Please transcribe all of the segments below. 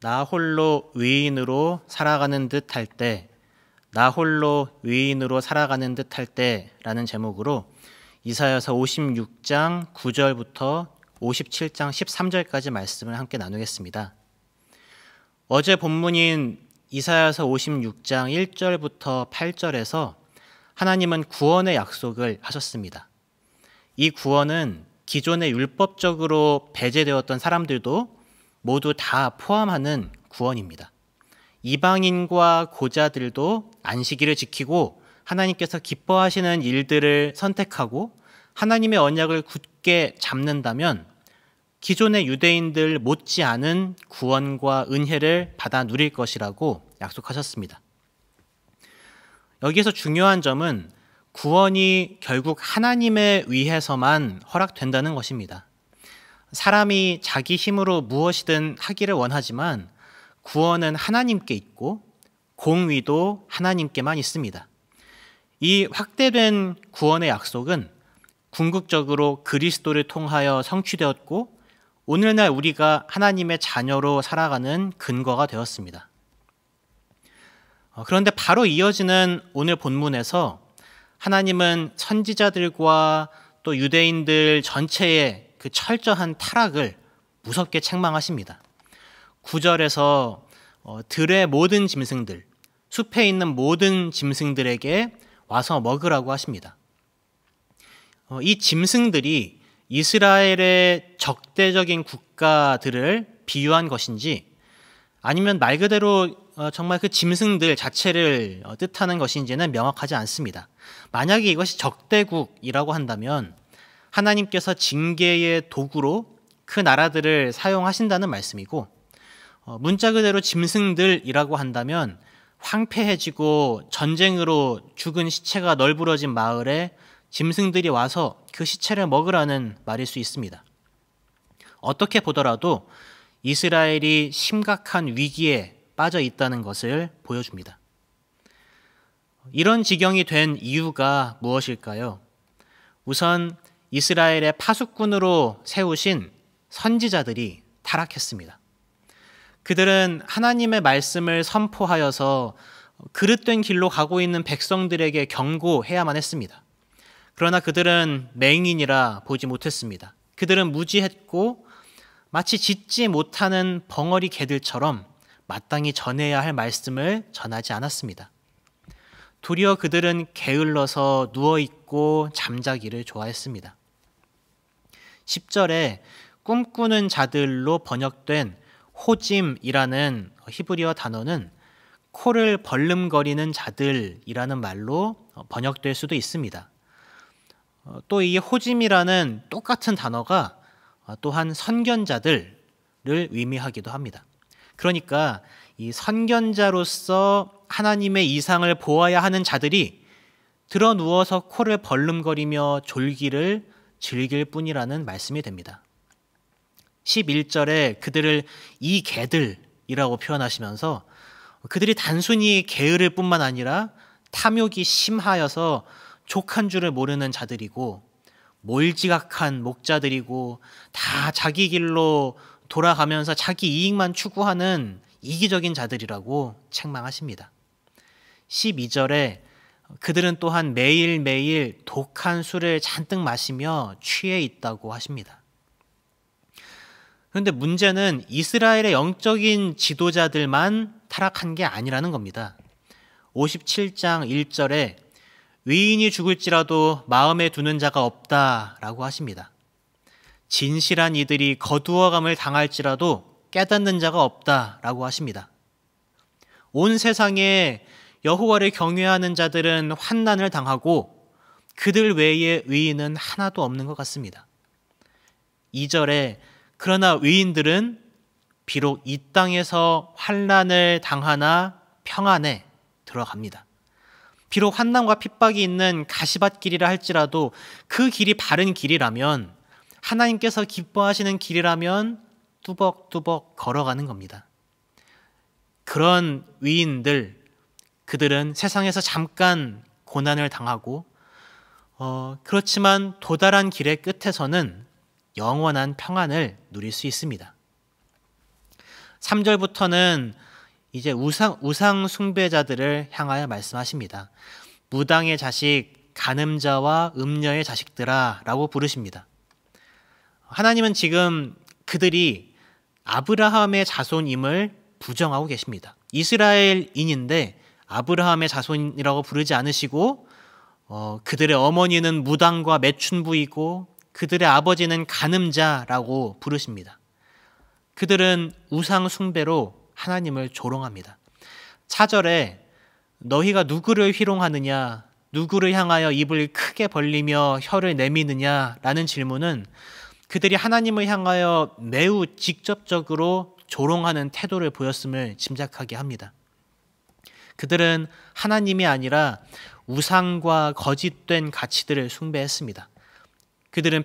나 홀로 위인으로 살아가는 듯 할 때, 나 홀로 위인으로 살아가는 듯 할 때라는 제목으로 이사야서 56장 9절부터 57장 13절까지 말씀을 함께 나누겠습니다. 어제 본문인 이사야서 56장 1절부터 8절에서 하나님은 구원의 약속을 하셨습니다. 이 구원은 기존에 율법적으로 배제되었던 사람들도 모두 다 포함하는 구원입니다. 이방인과 고자들도 안식일을 지키고 하나님께서 기뻐하시는 일들을 선택하고 하나님의 언약을 굳게 잡는다면 기존의 유대인들 못지않은 구원과 은혜를 받아 누릴 것이라고 약속하셨습니다. 여기서 중요한 점은 구원이 결국 하나님에 의해서만 허락된다는 것입니다. 사람이 자기 힘으로 무엇이든 하기를 원하지만 구원은 하나님께 있고 공의도 하나님께만 있습니다. 이 확대된 구원의 약속은 궁극적으로 그리스도를 통하여 성취되었고 오늘날 우리가 하나님의 자녀로 살아가는 근거가 되었습니다. 그런데 바로 이어지는 오늘 본문에서 하나님은 선지자들과 또 유대인들 전체의 그 철저한 타락을 무섭게 책망하십니다. 9절에서 들의 모든 짐승들, 숲에 있는 모든 짐승들에게 와서 먹으라고 하십니다. 이 짐승들이 이스라엘의 적대적인 국가들을 비유한 것인지 아니면 말 그대로 정말 그 짐승들 자체를 뜻하는 것인지는 명확하지 않습니다. 만약에 이것이 적대국이라고 한다면 하나님께서 징계의 도구로 그 나라들을 사용하신다는 말씀이고 문자 그대로 짐승들이라고 한다면 황폐해지고 전쟁으로 죽은 시체가 널브러진 마을에 짐승들이 와서 그 시체를 먹으라는 말일 수 있습니다. 어떻게 보더라도 이스라엘이 심각한 위기에 빠져 있다는 것을 보여줍니다. 이런 지경이 된 이유가 무엇일까요? 우선 이스라엘의 파수꾼으로 세우신 선지자들이 타락했습니다. 그들은 하나님의 말씀을 선포하여서 그릇된 길로 가고 있는 백성들에게 경고해야만 했습니다. 그러나 그들은 맹인이라 보지 못했습니다. 그들은 무지했고 마치 짖지 못하는 벙어리 개들처럼 마땅히 전해야 할 말씀을 전하지 않았습니다. 도리어 그들은 게을러서 누워있고 잠자기를 좋아했습니다. 10절에 꿈꾸는 자들로 번역된 호짐이라는 히브리어 단어는 코를 벌름거리는 자들이라는 말로 번역될 수도 있습니다. 또 이 호짐이라는 똑같은 단어가 또한 선견자들을 의미하기도 합니다. 그러니까 이 선견자로서 하나님의 이상을 보아야 하는 자들이 드러 누워서 코를 벌름거리며 졸기를 즐길 뿐이라는 말씀이 됩니다. 11절에 그들을 이 개들이라고 표현하시면서 그들이 단순히 게으를 뿐만 아니라 탐욕이 심하여서 족한 줄을 모르는 자들이고 몰지각한 목자들이고 다 자기 길로 돌아가면서 자기 이익만 추구하는 이기적인 자들이라고 책망하십니다. 12절에 그들은 또한 매일매일 독한 술을 잔뜩 마시며 취해 있다고 하십니다. 그런데 문제는 이스라엘의 영적인 지도자들만 타락한 게 아니라는 겁니다. 57장 1절에 위인이 죽을지라도 마음에 두는 자가 없다라고 하십니다. 진실한 이들이 거두어감을 당할지라도 깨닫는 자가 없다라고 하십니다. 온 세상에 여호와를 경외하는 자들은 환난을 당하고 그들 외에 의인은 하나도 없는 것 같습니다. 2절에 그러나 의인들은 비록 이 땅에서 환난을 당하나 평안에 들어갑니다. 비록 환난과 핍박이 있는 가시밭 길이라 할지라도 그 길이 바른 길이라면 하나님께서 기뻐하시는 길이라면 뚜벅뚜벅 걸어가는 겁니다. 그런 의인들, 그들은 세상에서 잠깐 고난을 당하고 그렇지만 도달한 길의 끝에서는 영원한 평안을 누릴 수 있습니다. 3절부터는 이제 우상 숭배자들을 향하여 말씀하십니다. 무당의 자식, 간음자와 음녀의 자식들아 라고 부르십니다. 하나님은 지금 그들이 아브라함의 자손임을 부정하고 계십니다. 이스라엘인인데 아브라함의 자손이라고 부르지 않으시고 그들의 어머니는 무당과 매춘부이고 그들의 아버지는 간음자라고 부르십니다. 그들은 우상 숭배로 하나님을 조롱합니다. 4절에 너희가 누구를 희롱하느냐, 누구를 향하여 입을 크게 벌리며 혀를 내미느냐라는 질문은 그들이 하나님을 향하여 매우 직접적으로 조롱하는 태도를 보였음을 짐작하게 합니다. 그들은 하나님이 아니라 우상과 거짓된 가치들을 숭배했습니다. 그들은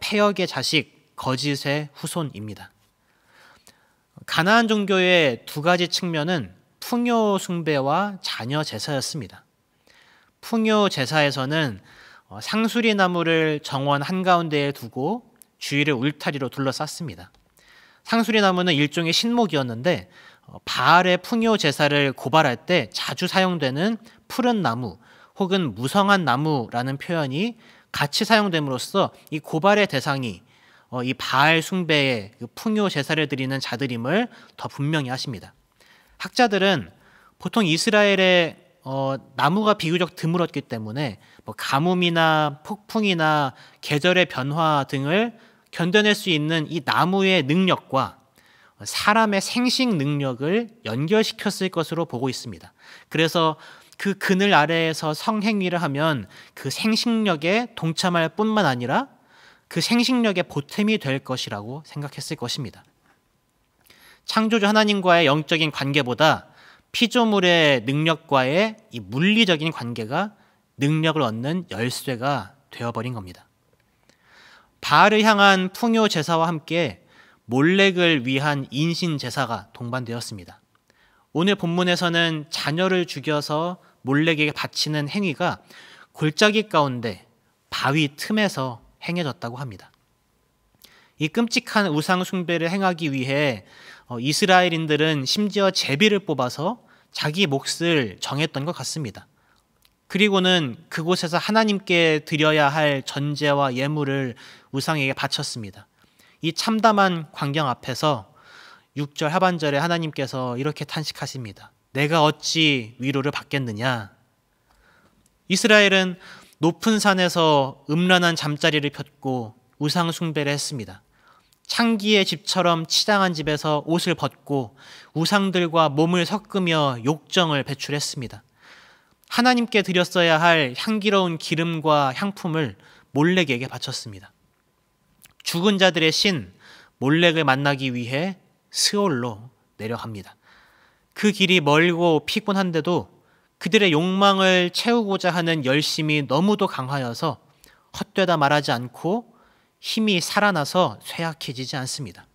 패역의 자식, 거짓의 후손입니다. 가나안 종교의 두 가지 측면은 풍요 숭배와 자녀 제사였습니다. 풍요 제사에서는 상수리 나무를 정원 한가운데에 두고 주위를 울타리로 둘러쌌습니다. 상수리 나무는 일종의 신목이었는데 바알의 풍요 제사를 고발할 때 자주 사용되는 푸른 나무 혹은 무성한 나무라는 표현이 같이 사용됨으로써 이 고발의 대상이 이 바알 숭배의 풍요 제사를 드리는 자들임을 더 분명히 하십니다. 학자들은 보통 이스라엘에 나무가 비교적 드물었기 때문에 가뭄이나 폭풍이나 계절의 변화 등을 견뎌낼 수 있는 이 나무의 능력과 사람의 생식 능력을 연결시켰을 것으로 보고 있습니다. 그래서 그 그늘 아래에서 성행위를 하면 그 생식력에 동참할 뿐만 아니라 그 생식력의 보탬이 될 것이라고 생각했을 것입니다. 창조주 하나님과의 영적인 관계보다 피조물의 능력과의 이 물리적인 관계가 능력을 얻는 열쇠가 되어버린 겁니다. 바알을 향한 풍요 제사와 함께 몰렉을 위한 인신 제사가 동반되었습니다. 오늘 본문에서는 자녀를 죽여서 몰렉에게 바치는 행위가 골짜기 가운데 바위 틈에서 행해졌다고 합니다. 이 끔찍한 우상 숭배를 행하기 위해 이스라엘인들은 심지어 제비를 뽑아서 자기 몫을 정했던 것 같습니다. 그리고는 그곳에서 하나님께 드려야 할 전제와 예물을 우상에게 바쳤습니다. 이 참담한 광경 앞에서 6절 하반절에 하나님께서 이렇게 탄식하십니다. 내가 어찌 위로를 받겠느냐. 이스라엘은 높은 산에서 음란한 잠자리를 폈고 우상 숭배를 했습니다. 창기의 집처럼 치장한 집에서 옷을 벗고 우상들과 몸을 섞으며 욕정을 배출했습니다. 하나님께 드렸어야 할 향기로운 기름과 향품을 몰렉에게 바쳤습니다. 죽은 자들의 신 몰렉을 만나기 위해 스올로 내려갑니다. 그 길이 멀고 피곤한데도 그들의 욕망을 채우고자 하는 열심이 너무도 강하여서 헛되다 말하지 않고 힘이 살아나서 쇠약해지지 않습니다.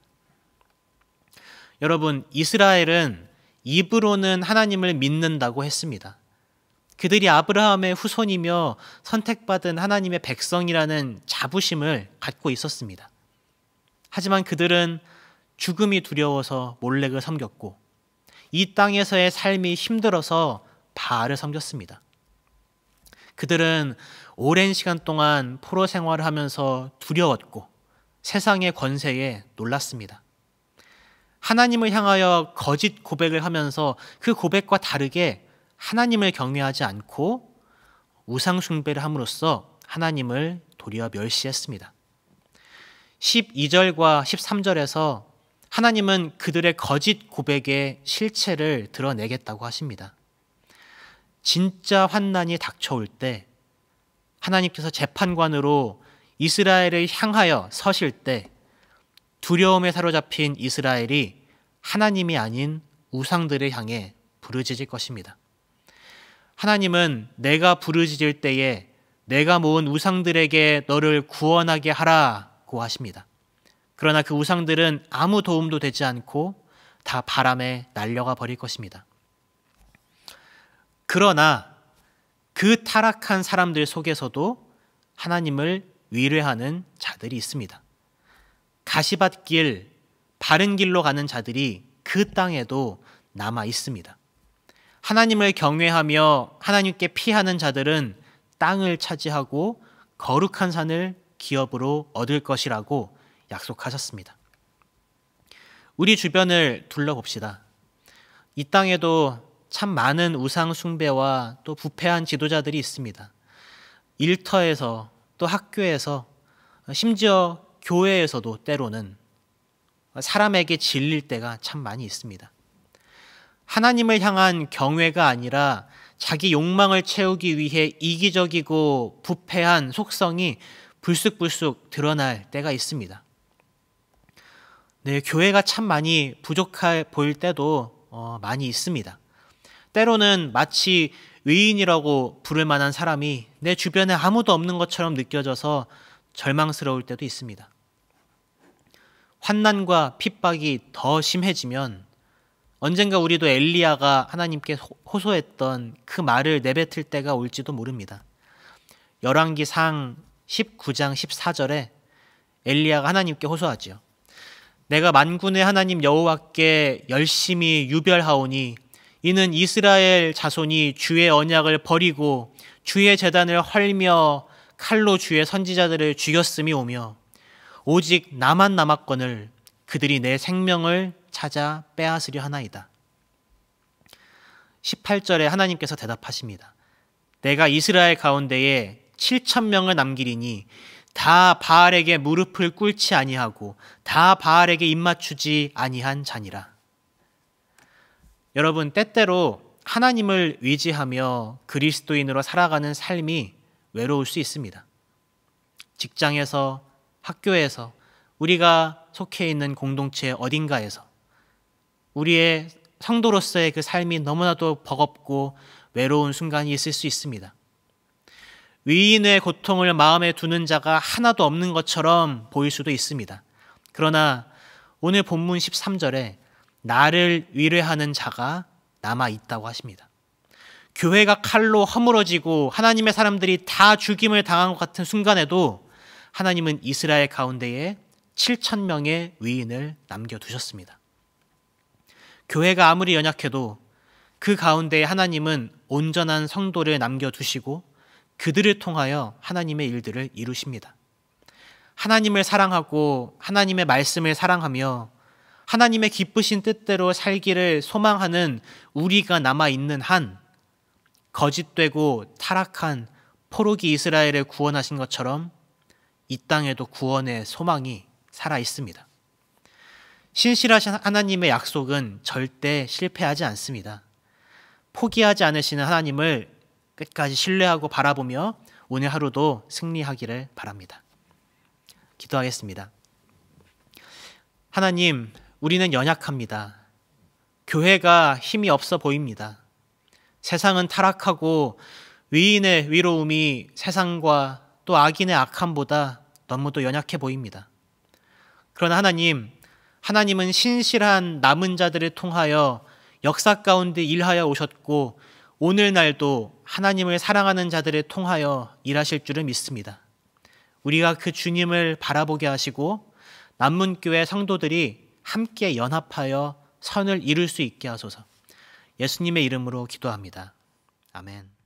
여러분, 이스라엘은 입으로는 하나님을 믿는다고 했습니다. 그들이 아브라함의 후손이며 선택받은 하나님의 백성이라는 자부심을 갖고 있었습니다. 하지만 그들은 죽음이 두려워서 몰렉을 섬겼고 이 땅에서의 삶이 힘들어서 바알을 섬겼습니다. 그들은 오랜 시간 동안 포로 생활을 하면서 두려웠고 세상의 권세에 놀랐습니다. 하나님을 향하여 거짓 고백을 하면서 그 고백과 다르게 하나님을 경외하지 않고 우상 숭배를 함으로써 하나님을 도리어 멸시했습니다. 12절과 13절에서 하나님은 그들의 거짓 고백의 실체를 드러내겠다고 하십니다. 진짜 환난이 닥쳐올 때 하나님께서 재판관으로 이스라엘을 향하여 서실 때 두려움에 사로잡힌 이스라엘이 하나님이 아닌 우상들을 향해 부르짖을 것입니다. 하나님은 내가 부르짖을 때에 내가 모은 우상들에게 너를 구원하게 하라고 하십니다. 그러나 그 우상들은 아무 도움도 되지 않고 다 바람에 날려가 버릴 것입니다. 그러나 그 타락한 사람들 속에서도 하나님을 위로하는 자들이 있습니다. 가시밭길, 바른 길로 가는 자들이 그 땅에도 남아 있습니다. 하나님을 경외하며 하나님께 피하는 자들은 땅을 차지하고 거룩한 산을 기업으로 얻을 것이라고 약속하셨습니다. 우리 주변을 둘러봅시다. 이 땅에도 참 많은 우상 숭배와 또 부패한 지도자들이 있습니다. 일터에서 또 학교에서 심지어 교회에서도 때로는 사람에게 질릴 때가 참 많이 있습니다. 하나님을 향한 경외가 아니라 자기 욕망을 채우기 위해 이기적이고 부패한 속성이 불쑥불쑥 드러날 때가 있습니다. 네, 교회가 참 많이 부족해 보일 때도 많이 있습니다. 때로는 마치 의인이라고 부를 만한 사람이 내 주변에 아무도 없는 것처럼 느껴져서 절망스러울 때도 있습니다. 환난과 핍박이 더 심해지면 언젠가 우리도 엘리야가 하나님께 호소했던 그 말을 내뱉을 때가 올지도 모릅니다. 열왕기상 19장 14절에 엘리야가 하나님께 호소하지요. 내가 만군의 하나님 여호와께 열심히 유별하오니 이는 이스라엘 자손이 주의 언약을 버리고 주의 제단을 헐며 칼로 주의 선지자들을 죽였음이 오며 오직 나만 남았거늘 그들이 내 생명을 찾아 빼앗으려 하나이다. 18절에 하나님께서 대답하십니다. 내가 이스라엘 가운데에 7,000명을 남기리니 다 바알에게 무릎을 꿇지 아니하고 다 바알에게 입맞추지 아니한 자니라. 여러분, 때때로 하나님을 의지하며 그리스도인으로 살아가는 삶이 외로울 수 있습니다. 직장에서, 학교에서, 우리가 속해 있는 공동체 어딘가에서 우리의 성도로서의 그 삶이 너무나도 버겁고 외로운 순간이 있을 수 있습니다. 의인의 고통을 마음에 두는 자가 하나도 없는 것처럼 보일 수도 있습니다. 그러나 오늘 본문 13절에 나를 위로하는 자가 남아 있다고 하십니다. 교회가 칼로 허물어지고 하나님의 사람들이 다 죽임을 당한 것 같은 순간에도 하나님은 이스라엘 가운데에 7,000명의 의인을 남겨두셨습니다. 교회가 아무리 연약해도 그 가운데에 하나님은 온전한 성도를 남겨두시고 그들을 통하여 하나님의 일들을 이루십니다. 하나님을 사랑하고 하나님의 말씀을 사랑하며 하나님의 기쁘신 뜻대로 살기를 소망하는 우리가 남아있는 한 거짓되고 타락한 포로기 이스라엘을 구원하신 것처럼 이 땅에도 구원의 소망이 살아있습니다. 신실하신 하나님의 약속은 절대 실패하지 않습니다. 포기하지 않으시는 하나님을 끝까지 신뢰하고 바라보며 오늘 하루도 승리하기를 바랍니다. 기도하겠습니다. 하나님, 우리는 연약합니다. 교회가 힘이 없어 보입니다. 세상은 타락하고 의인의 위로움이 세상과 또 악인의 악함보다 너무도 연약해 보입니다. 그러나 하나님은 신실한 남은 자들을 통하여 역사 가운데 일하여 오셨고 오늘날도 하나님을 사랑하는 자들을 통하여 일하실 줄을 믿습니다. 우리가 그 주님을 바라보게 하시고 남문교회 성도들이 함께 연합하여 선을 이룰 수 있게 하소서. 예수님의 이름으로 기도합니다. 아멘.